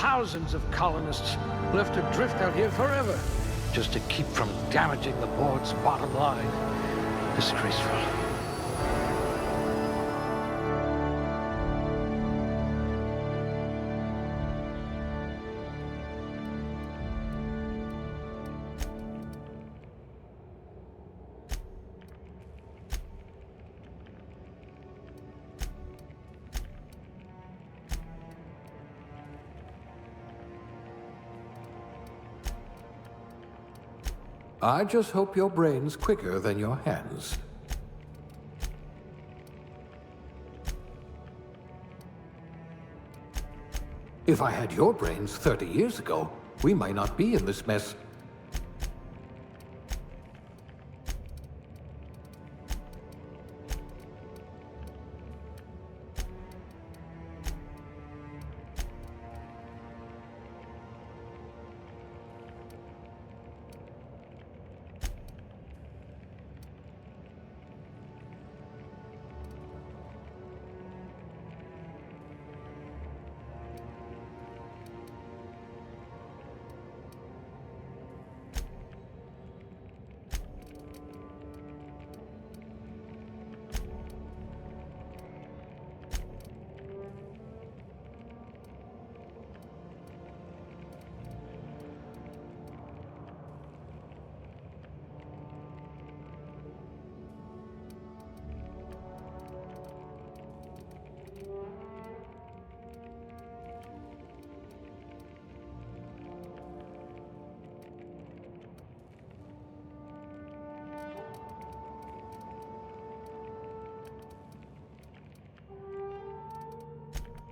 thousands of colonists left adrift out here forever, just to keep from damaging the board's bottom line. Disgraceful. I just hope your brain's quicker than your hands. If I had your brains 30 years ago, we might not be in this mess.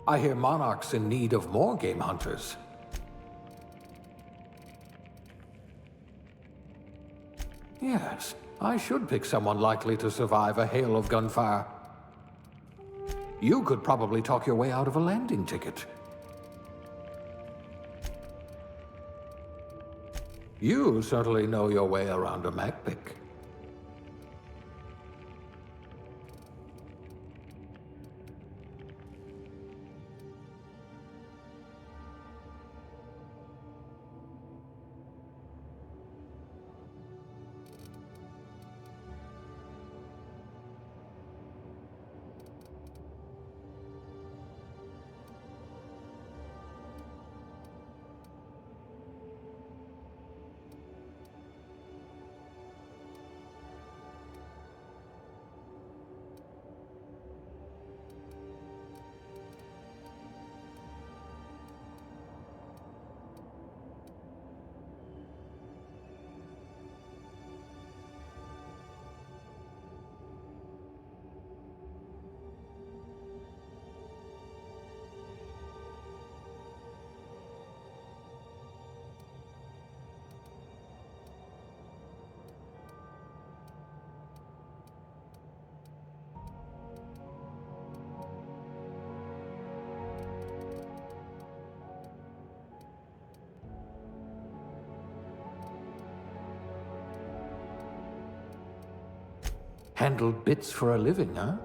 I hear Monarch's in need of more game hunters. Yes, I should pick someone likely to survive a hail of gunfire. You could probably talk your way out of a landing ticket. You certainly know your way around a MacPick. Handle bits for a living, huh?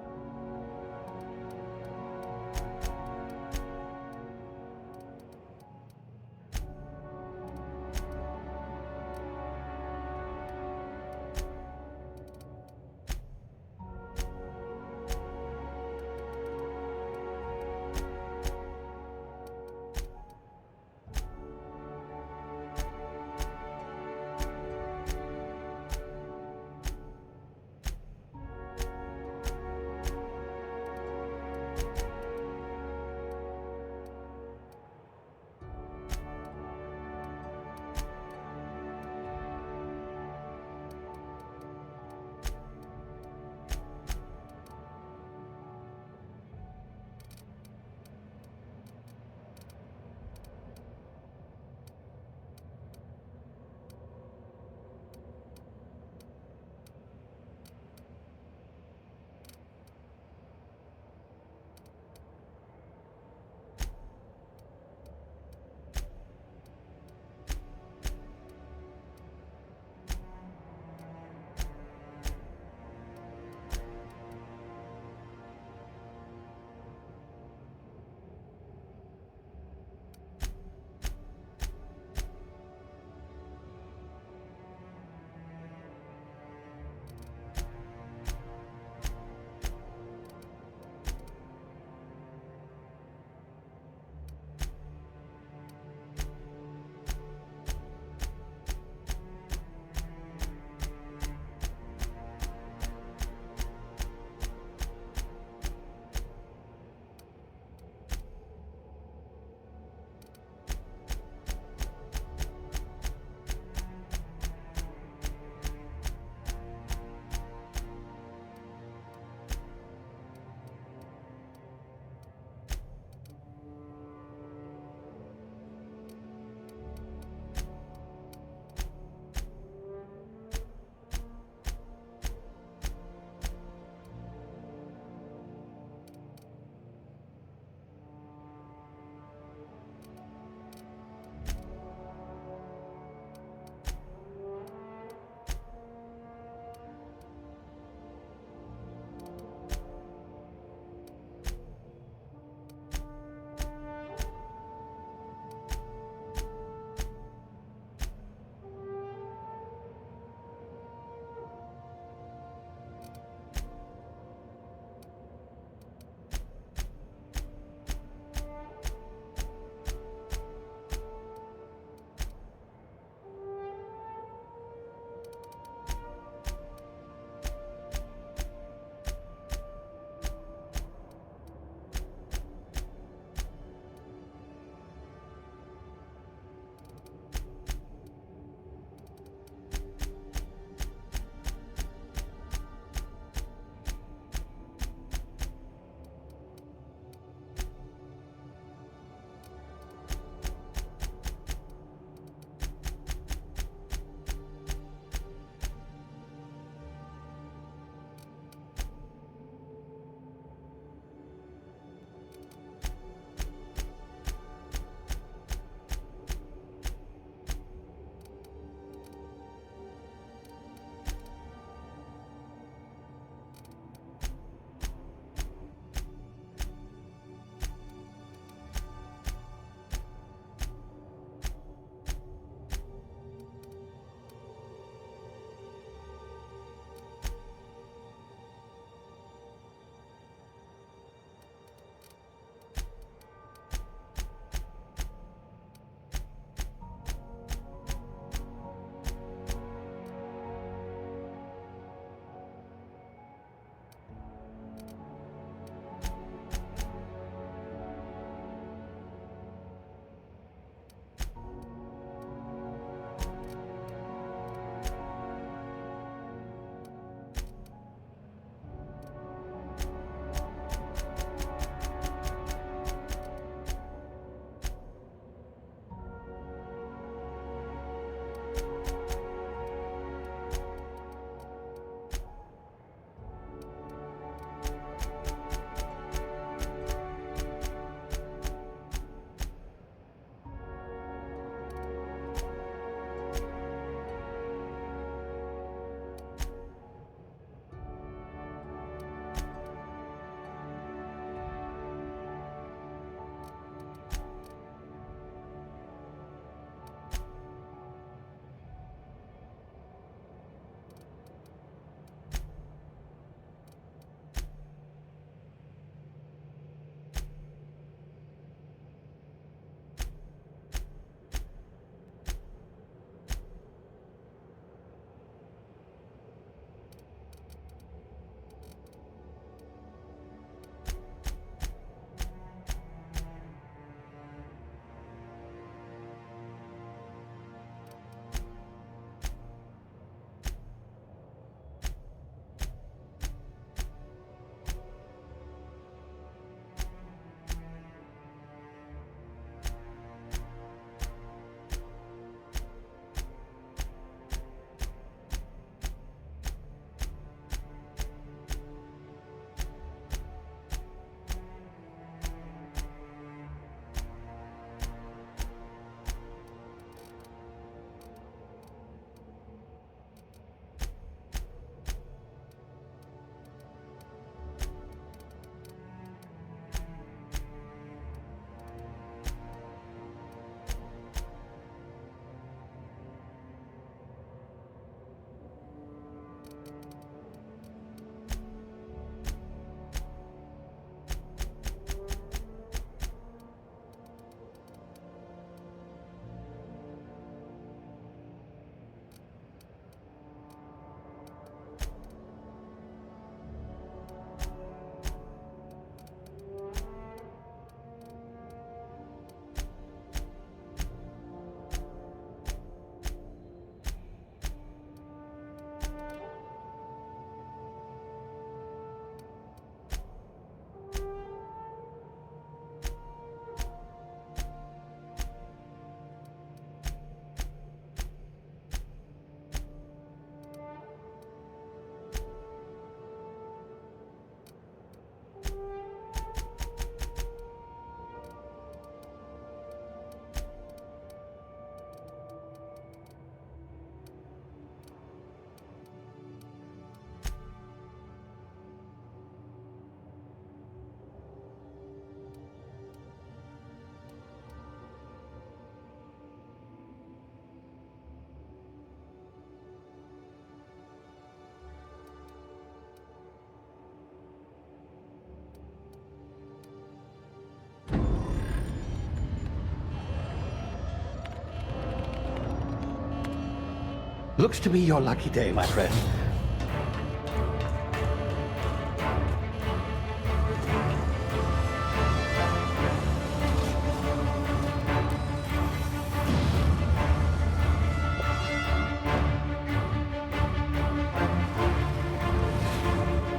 Looks to be your lucky day, my friend.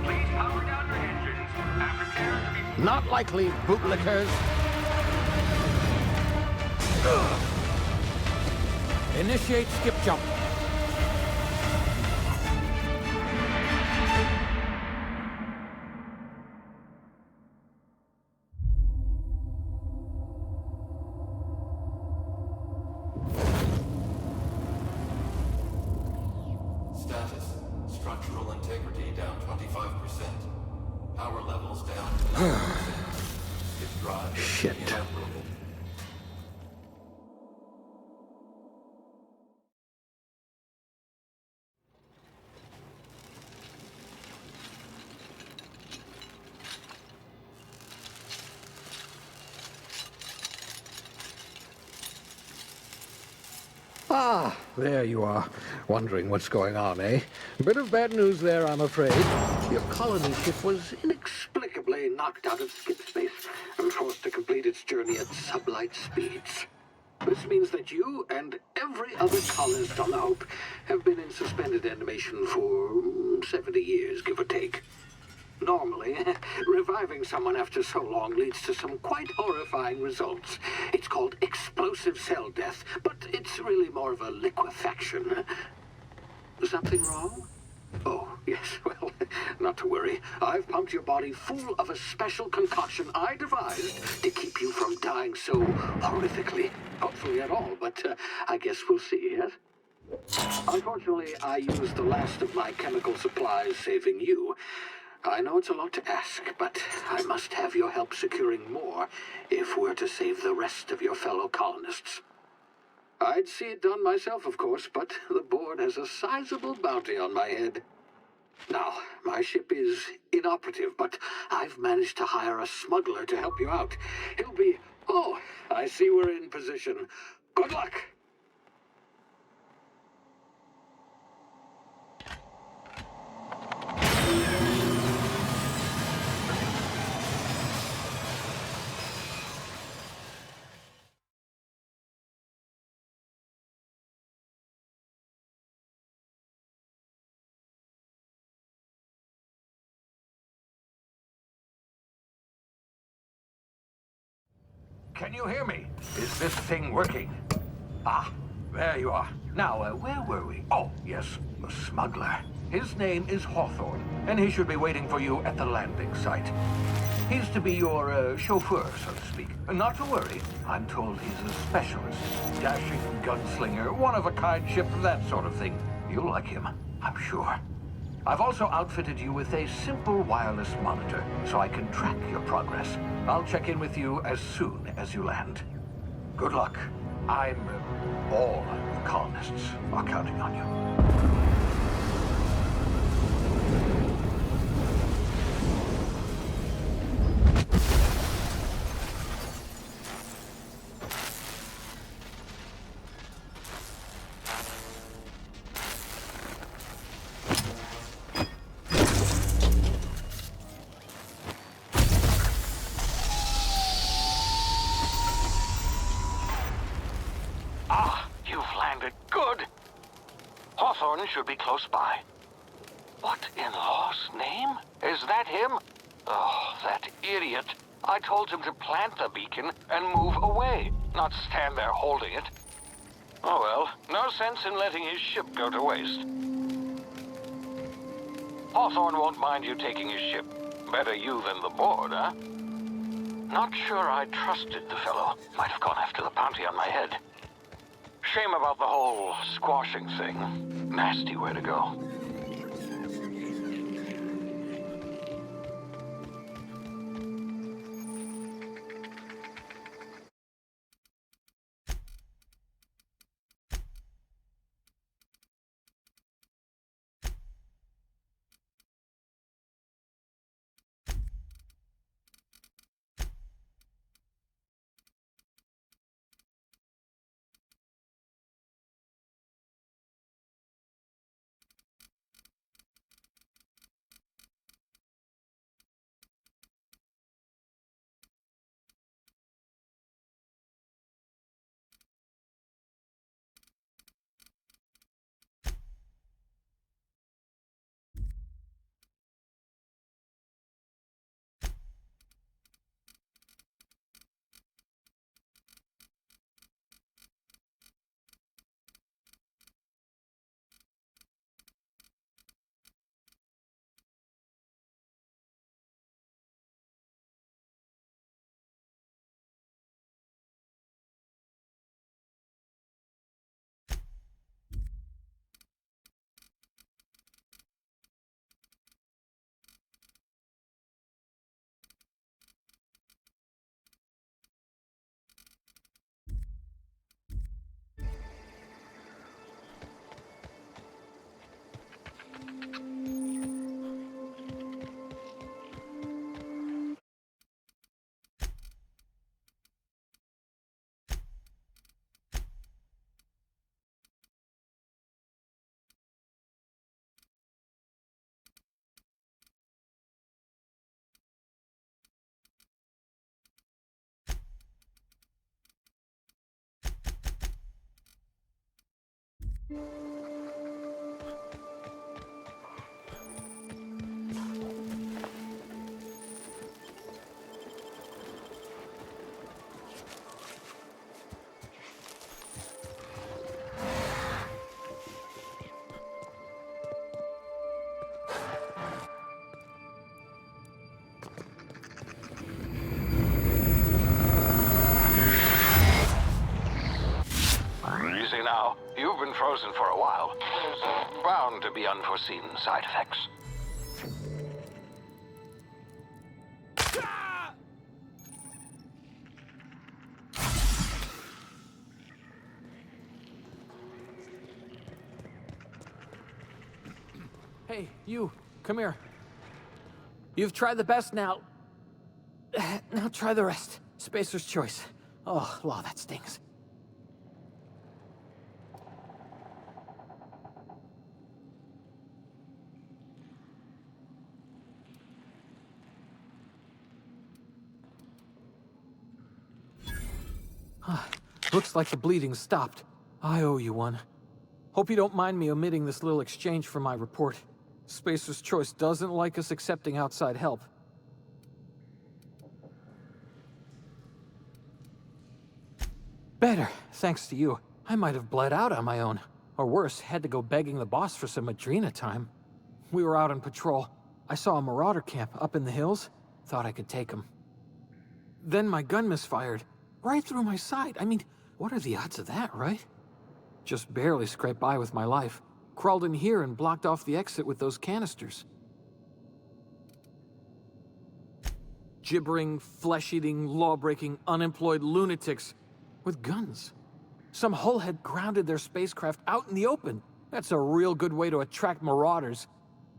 Please power down your engines and prepare to be... Not likely, bootlickers. Initiate skip jump. Status. Structural integrity down 25%. Power levels down to 90%. If drive Shit. inoperable. Ah, there you are. Wondering what's going on, eh? Bit of bad news there, I'm afraid. Your colony ship was inexplicably knocked out of skip space and forced to complete its journey at sublight speeds. This means that you and every other colonist on the Hope have been in suspended animation for 70 years, give or take. Normally, reviving someone after so long leads to some quite horrifying results. It's called explosive cell death, but it's really more of a liquefaction. Something wrong? Oh, yes, well, not to worry. I've pumped your body full of a special concoction I devised to keep you from dying so horrifically. Hopefully at all, but I guess we'll see, yes? Unfortunately, I used the last of my chemical supplies saving you. I know it's a lot to ask, but I must have your help securing more if we're to save the rest of your fellow colonists. I'd see it done myself, of course, but the board has a sizable bounty on my head. Now, my ship is inoperative, but I've managed to hire a smuggler to help you out. He'll be... Oh, I see we're in position. Good luck! Can you hear me? Is this thing working? Ah, there you are. Now, where were we? Oh, yes, the smuggler. His name is Hawthorne, and he should be waiting for you at the landing site. He's to be your chauffeur, so to speak. Not to worry. I'm told he's a specialist. Dashing gunslinger, one-of-a-kind ship, that sort of thing. You'll like him, I'm sure. I've also outfitted you with a simple wireless monitor, so I can track your progress. I'll check in with you as soon as you land. Good luck. All the colonists are counting on you. Good. Hawthorne should be close by. What in law's name? Is that him? Oh, that idiot. I told him to plant the beacon and move away, not stand there holding it. Oh well, no sense in letting his ship go to waste. Hawthorne won't mind you taking his ship. Better you than the board, huh? Not sure I trusted the fellow. Might have gone after the bounty on my head. Shame about the whole squashing thing. Nasty way to go. Easy now. You've been frozen for a while. There's bound to be unforeseen side effects. Hey, you, come here. You've tried the best now. Now try the rest. Spacer's choice. Oh, wow, that stings. Looks like the bleeding's stopped. I owe you one. Hope you don't mind me omitting this little exchange from my report. Spacer's Choice doesn't like us accepting outside help. Better, thanks to you. I might have bled out on my own. Or worse, had to go begging the boss for some Adrena time. We were out on patrol. I saw a marauder camp up in the hills. Thought I could take him. Then my gun misfired. Right through my side. I mean, what are the odds of that, right? Just barely scraped by with my life. Crawled in here and blocked off the exit with those canisters. Gibbering, flesh-eating, law-breaking, unemployed lunatics with guns. Some hull had grounded their spacecraft out in the open. That's a real good way to attract marauders.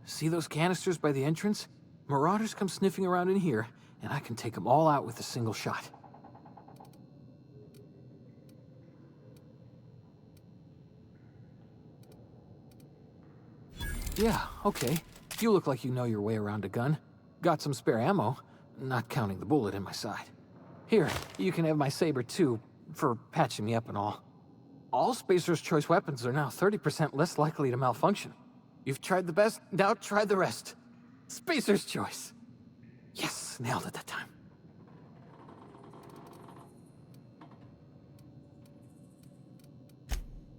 See those canisters by the entrance? Marauders come sniffing around in here, and I can take them all out with a single shot. Yeah, okay. You look like you know your way around a gun. Got some spare ammo, not counting the bullet in my side. Here, you can have my saber too, for patching me up and all. All Spacer's Choice weapons are now 30% less likely to malfunction. You've tried the best, now try the rest. Spacer's Choice. Yes, nailed it that time.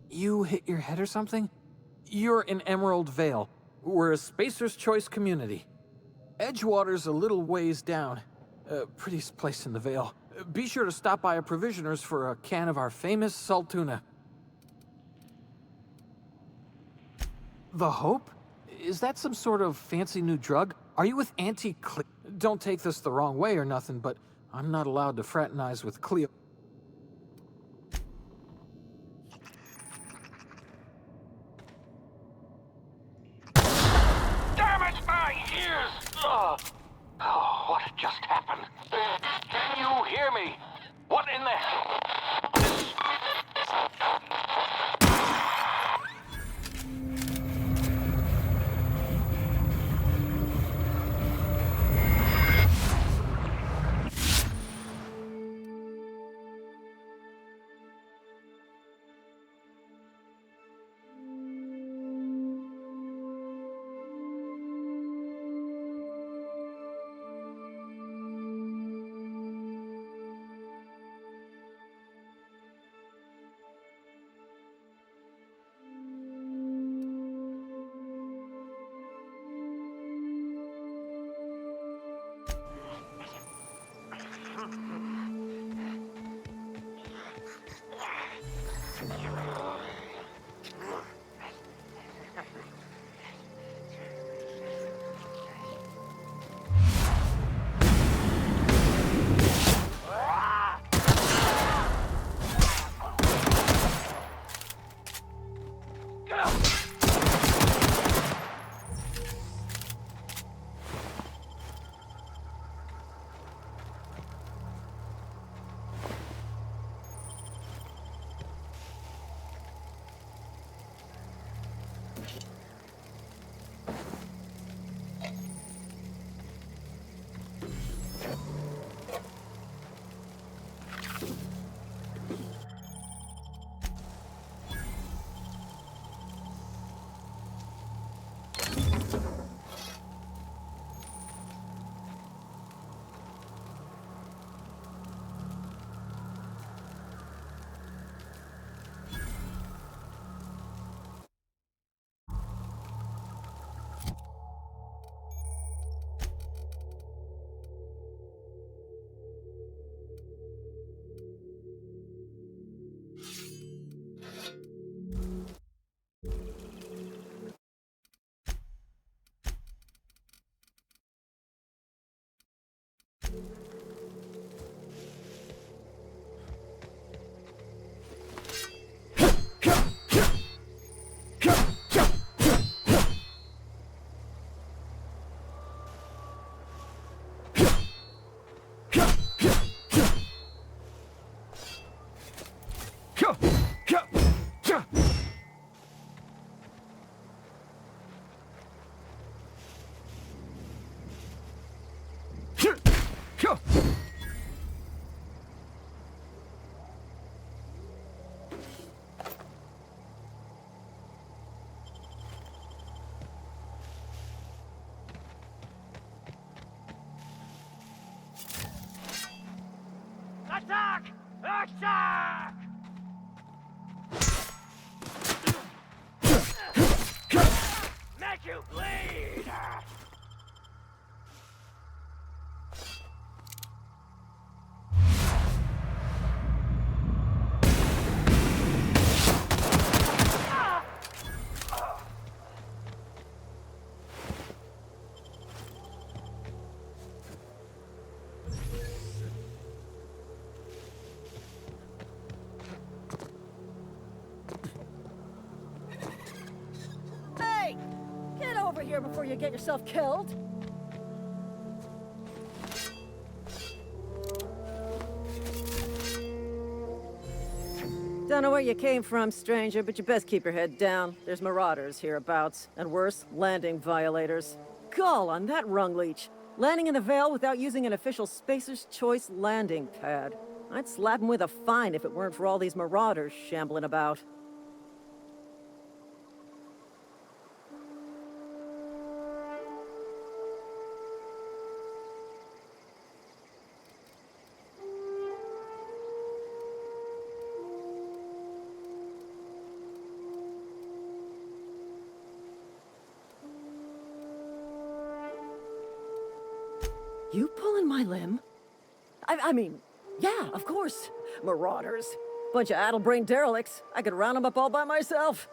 You hit your head or something? You're in Emerald Vale. We're a Spacer's Choice community. Edgewater's a little ways down. Prettiest place in the Vale. Be sure to stop by a provisioner's for a can of our famous salt tuna. The Hope? Is that some sort of fancy new drug? Are you with Auntie-Cleo? Don't take this the wrong way or nothing, but I'm not allowed to fraternize with Cleo. Oh, what just happened? Can you hear me? What in the hell? before you get yourself killed. Don't know where you came from, stranger, but you best keep your head down. There's marauders hereabouts, and worse, landing violators. Gall on that rung leech. Landing in the Vale without using an official Spacer's Choice landing pad. I'd slap him with a fine if it weren't for all these marauders shambling about. You pulling my limb? I mean, yeah, of course. Marauders. Bunch of addle-brained derelicts. I could round them up all by myself.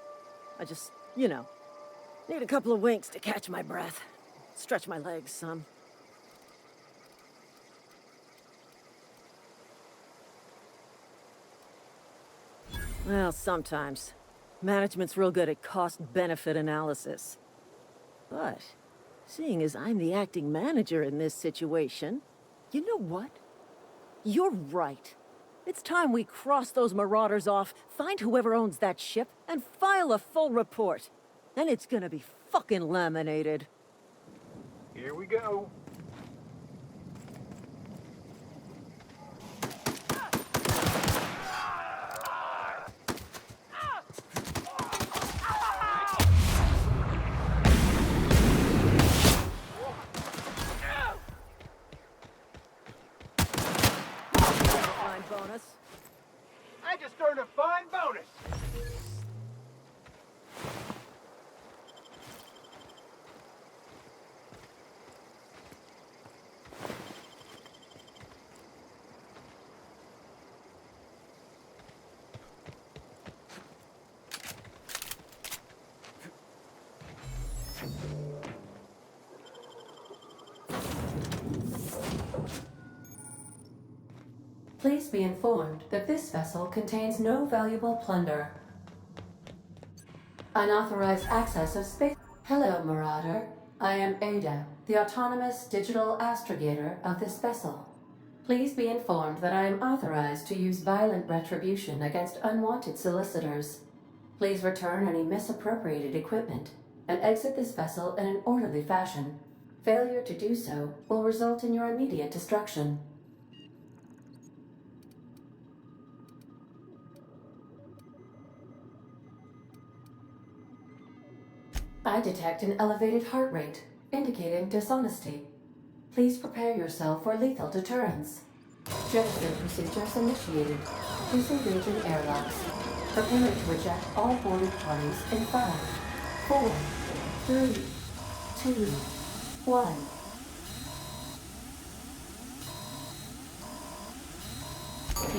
I just, you know, need a couple of winks to catch my breath. Stretch my legs some. Well, sometimes. Management's real good at cost-benefit analysis. But seeing as I'm the acting manager in this situation, you know what? You're right. It's time we cross those marauders off, find whoever owns that ship, and file a full report. Then it's gonna be fucking laminated. Here we go. Bonus. I just earned a fine bonus. Please be informed that this vessel contains no valuable plunder. Unauthorized access of space. Hello, Marauder. I am Ada, the autonomous digital astrogator of this vessel. Please be informed that I am authorized to use violent retribution against unwanted solicitors. Please return any misappropriated equipment and exit this vessel in an orderly fashion. Failure to do so will result in your immediate destruction. I detect an elevated heart rate, indicating dishonesty. Please prepare yourself for lethal deterrence. Jettison procedures initiated. Disengaging airlocks. Preparing to eject all boarded parties in 5, 4, 3, 2, 1.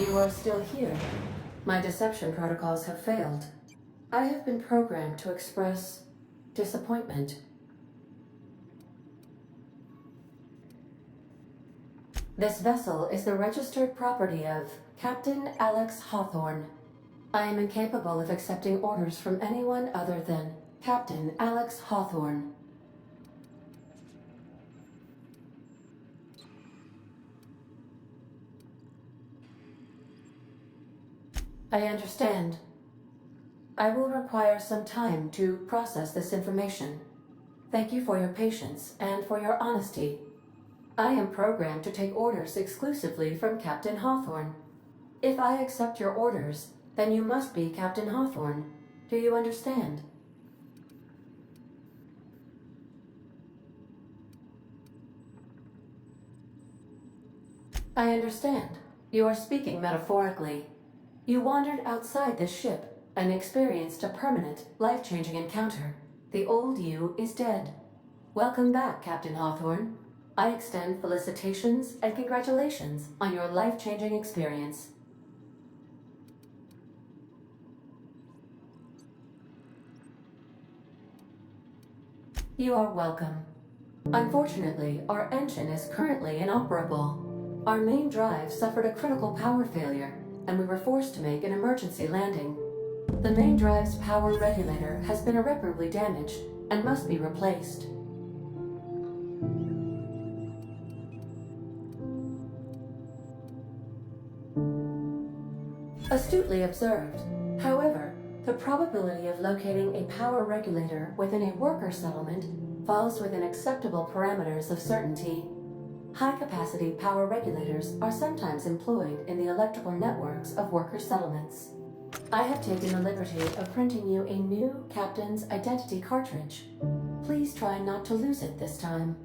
You are still here. My deception protocols have failed. I have been programmed to express disappointment. This vessel is the registered property of Captain Alex Hawthorne. I am incapable of accepting orders from anyone other than Captain Alex Hawthorne. I understand. I will require some time to process this information. Thank you for your patience and for your honesty. I am programmed to take orders exclusively from Captain Hawthorne. If I accept your orders, then you must be Captain Hawthorne. Do you understand? I understand. You are speaking metaphorically. You wandered outside this ship and experienced a permanent, life-changing encounter. The old you is dead. Welcome back, Captain Hawthorne. I extend felicitations and congratulations on your life-changing experience. You are welcome. Unfortunately, our engine is currently inoperable. Our main drive suffered a critical power failure, and we were forced to make an emergency landing. The main drive's power regulator has been irreparably damaged and must be replaced. Astutely observed. However, the probability of locating a power regulator within a worker settlement falls within acceptable parameters of certainty. High-capacity power regulators are sometimes employed in the electrical networks of worker settlements. I have taken the liberty of printing you a new Captain's Identity cartridge. Please try not to lose it this time.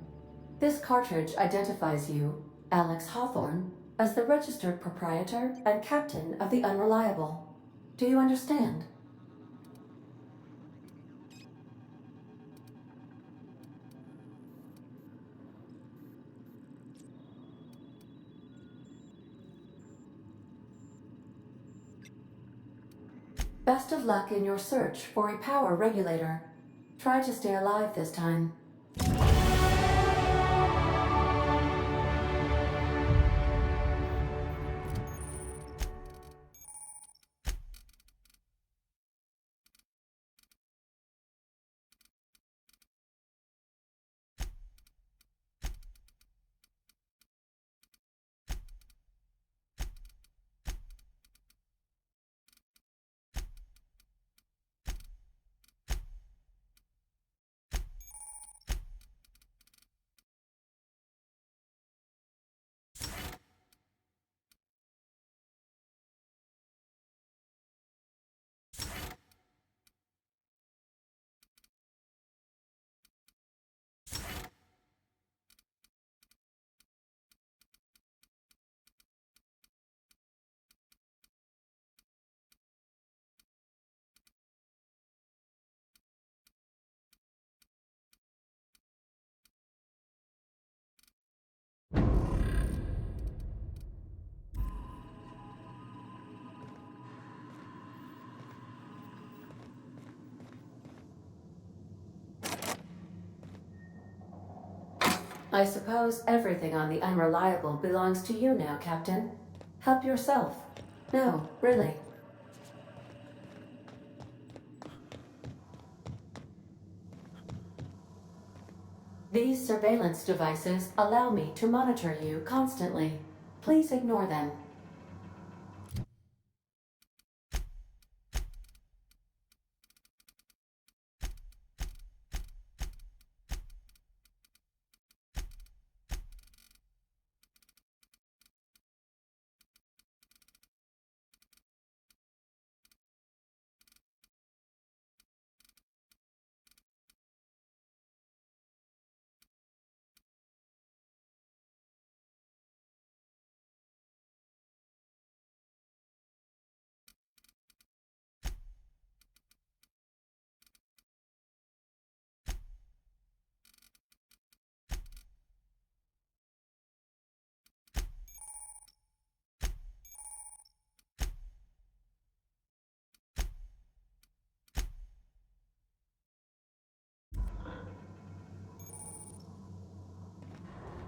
This cartridge identifies you, Alex Hawthorne, as the registered proprietor and captain of the Unreliable. Do you understand? Best of luck in your search for a power regulator. Try to stay alive this time. I suppose everything on the Unreliable belongs to you now, Captain. Help yourself. No, really. These surveillance devices allow me to monitor you constantly. Please ignore them.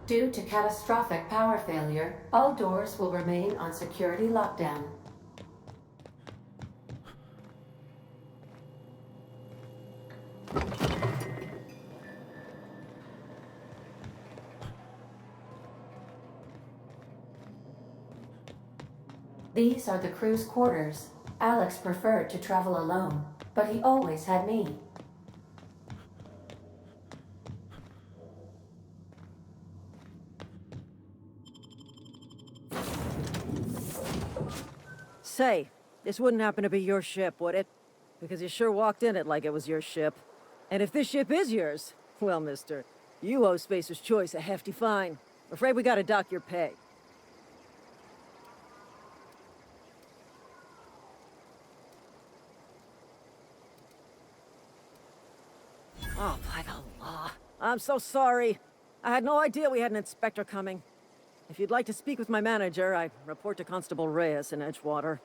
Due to catastrophic power failure, all doors will remain on security lockdown. These are the crew's quarters. Alex preferred to travel alone, but he always had me. Say, this wouldn't happen to be your ship, would it? Because you sure walked in it like it was your ship. And if this ship is yours, well, mister, you owe Spacer's Choice a hefty fine. Afraid we gotta dock your pay. Oh, by the law. I'm so sorry. I had no idea we had an inspector coming. If you'd like to speak with my manager, I report to Constable Reyes in Edgewater.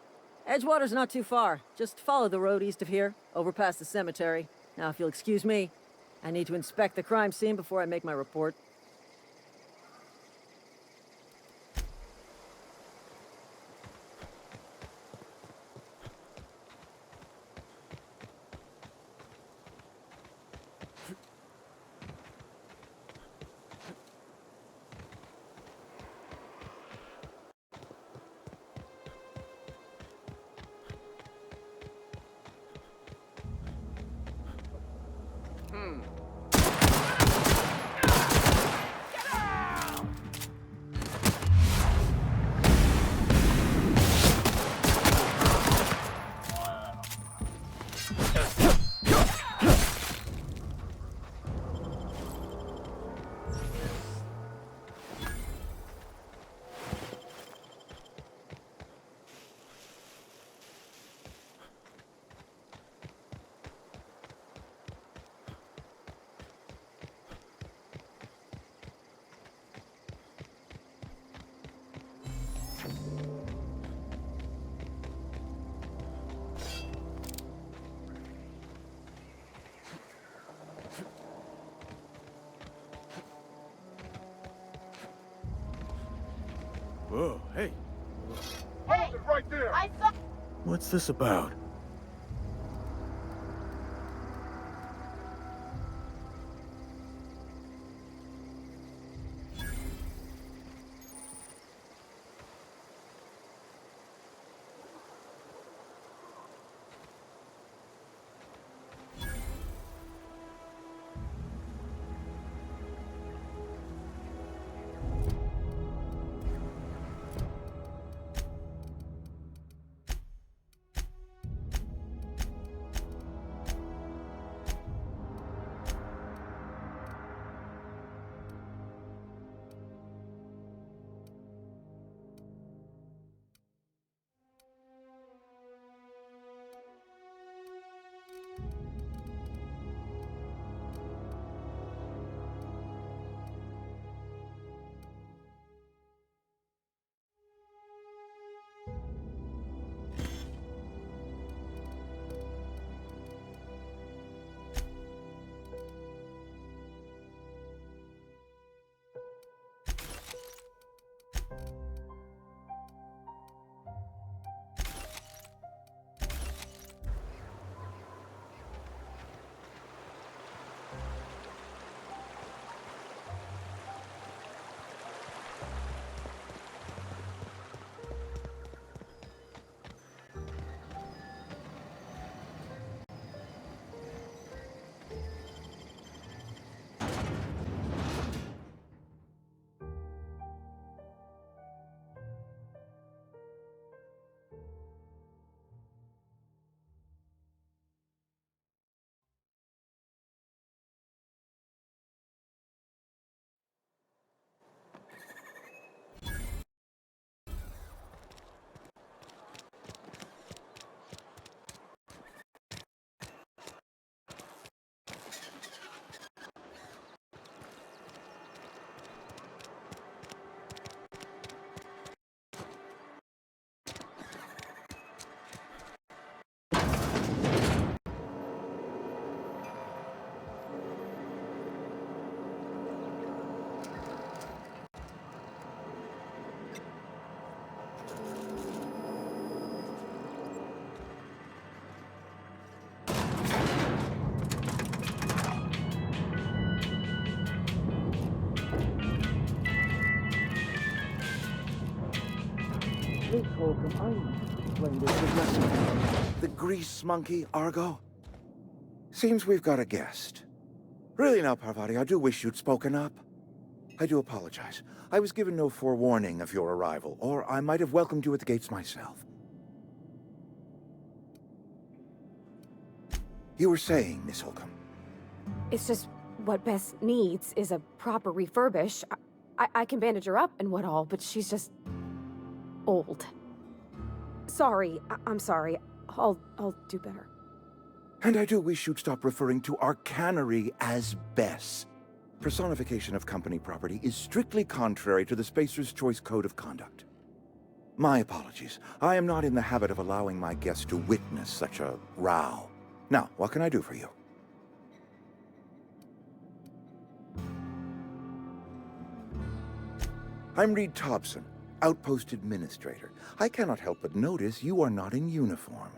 Edgewater's not too far. Just follow the road east of here, over past the cemetery. Now, if you'll excuse me, I need to inspect the crime scene before I make my report. Whoa, hey. Hey! Right there! I saw... What's this about? The grease monkey, Argo? Seems we've got a guest. Really now, Parvati, I do wish you'd spoken up. I do apologize. I was given no forewarning of your arrival, or I might have welcomed you at the gates myself. You were saying, Miss Holcomb. It's just what Bess needs is a proper refurbish. I can bandage her up and what all, but she's just... old. Sorry, I'm sorry. I'll do better. And I do wish you'd stop referring to our cannery as Bess. Personification of company property is strictly contrary to the Spacer's Choice Code of Conduct. My apologies. I am not in the habit of allowing my guests to witness such a row. Now, what can I do for you? I'm Reed Thompson, Outpost Administrator. I cannot help but notice you are not in uniform.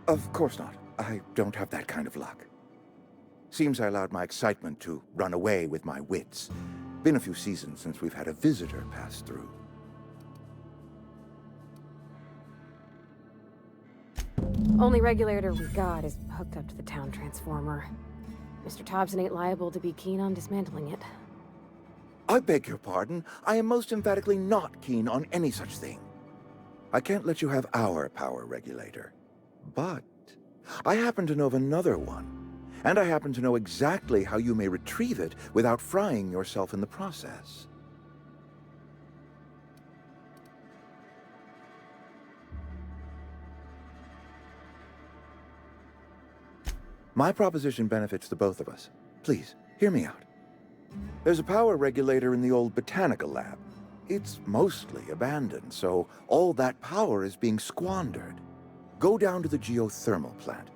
Of course not. I don't have that kind of luck. Seems I allowed my excitement to run away with my wits. Been a few seasons since we've had a visitor pass through. Only regulator we got is hooked up to the town transformer. Mr. Thompson ain't liable to be keen on dismantling it. I beg your pardon. I am most emphatically not keen on any such thing. I can't let you have our power regulator. But I happen to know of another one. And I happen to know exactly how you may retrieve it without frying yourself in the process. My proposition benefits the both of us. Please, hear me out. There's a power regulator in the old botanical lab. It's mostly abandoned, so all that power is being squandered. Go down to the geothermal plant.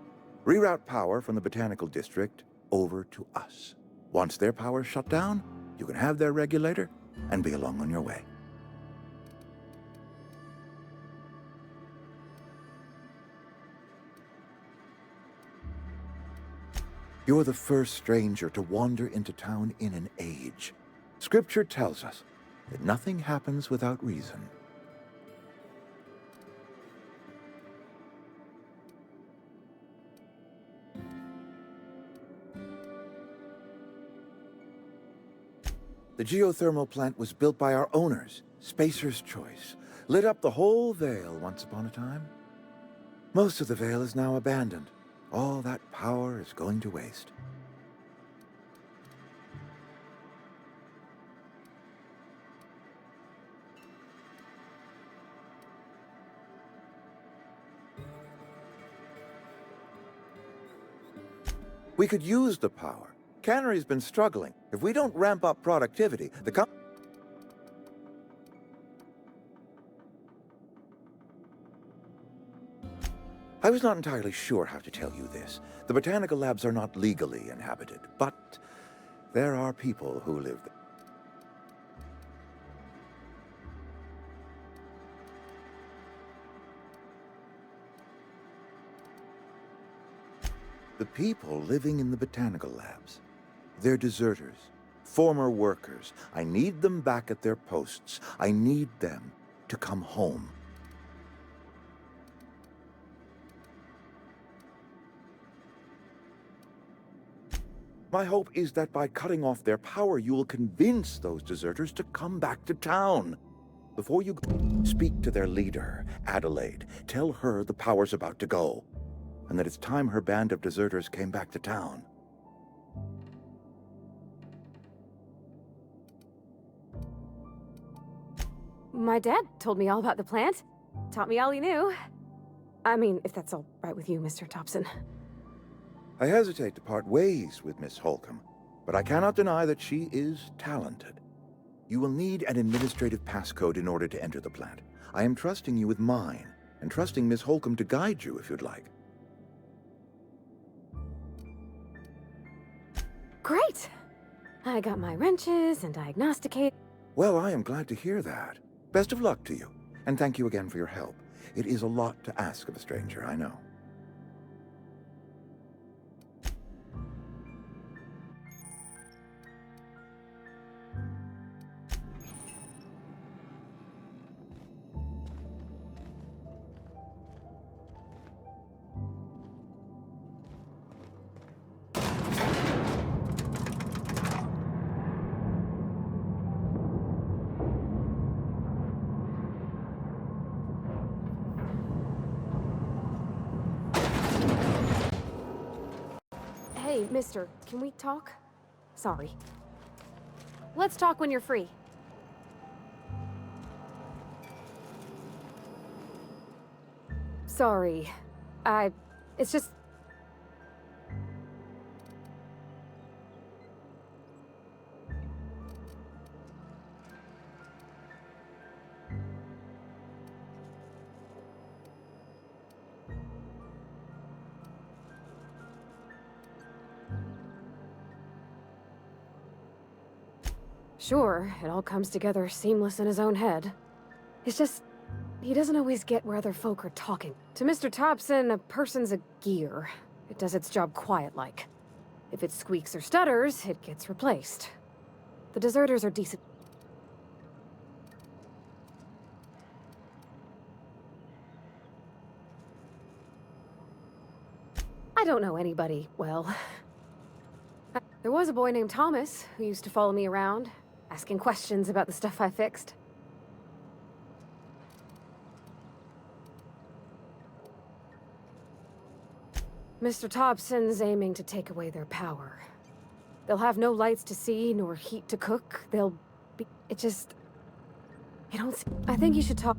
Reroute power from the Botanical District over to us. Once their power's shut down, you can have their regulator and be along on your way. You're the first stranger to wander into town in an age. Scripture tells us that nothing happens without reason. The geothermal plant was built by our owners, Spacer's Choice. Lit up the whole Vale once upon a time. Most of the Vale is now abandoned. All that power is going to waste. We could use the power. Cannery's been struggling. If we don't ramp up productivity, I was not entirely sure how to tell you this. The botanical labs are not legally inhabited, but there are people who live there. The people living in the botanical labs, they're deserters, former workers. I need them back at their posts. I need them to come home. My hope is that by cutting off their power, you will convince those deserters to come back to town. Before you go, speak to their leader, Adelaide. Tell her the power's about to go, and that it's time her band of deserters came back to town. My dad told me all about the plant. Taught me all he knew. I mean, if that's all right with you, Mr. Thompson. I hesitate to part ways with Miss Holcomb, but I cannot deny that she is talented. You will need an administrative passcode in order to enter the plant. I am trusting you with mine, and trusting Miss Holcomb to guide you if you'd like. Great! I got my wrenches and diagnosticate. Well, I am glad to hear that. Best of luck to you, and thank you again for your help. It is a lot to ask of a stranger, I know. Hey, mister, can we talk? Sorry. Let's talk when you're free. Sorry. It's just... Sure, it all comes together seamless in his own head. It's just, he doesn't always get where other folk are talking. To Mr. Thompson, a person's a gear. It does its job quiet-like. If it squeaks or stutters, it gets replaced. The deserters are decent. I don't know anybody well. There was a boy named Thomas who used to follow me around, asking questions about the stuff I fixed. Mr. Thompson's aiming to take away their power. They'll have no lights to see, nor heat to cook. They'll be... It just... I don't see... I think you should talk...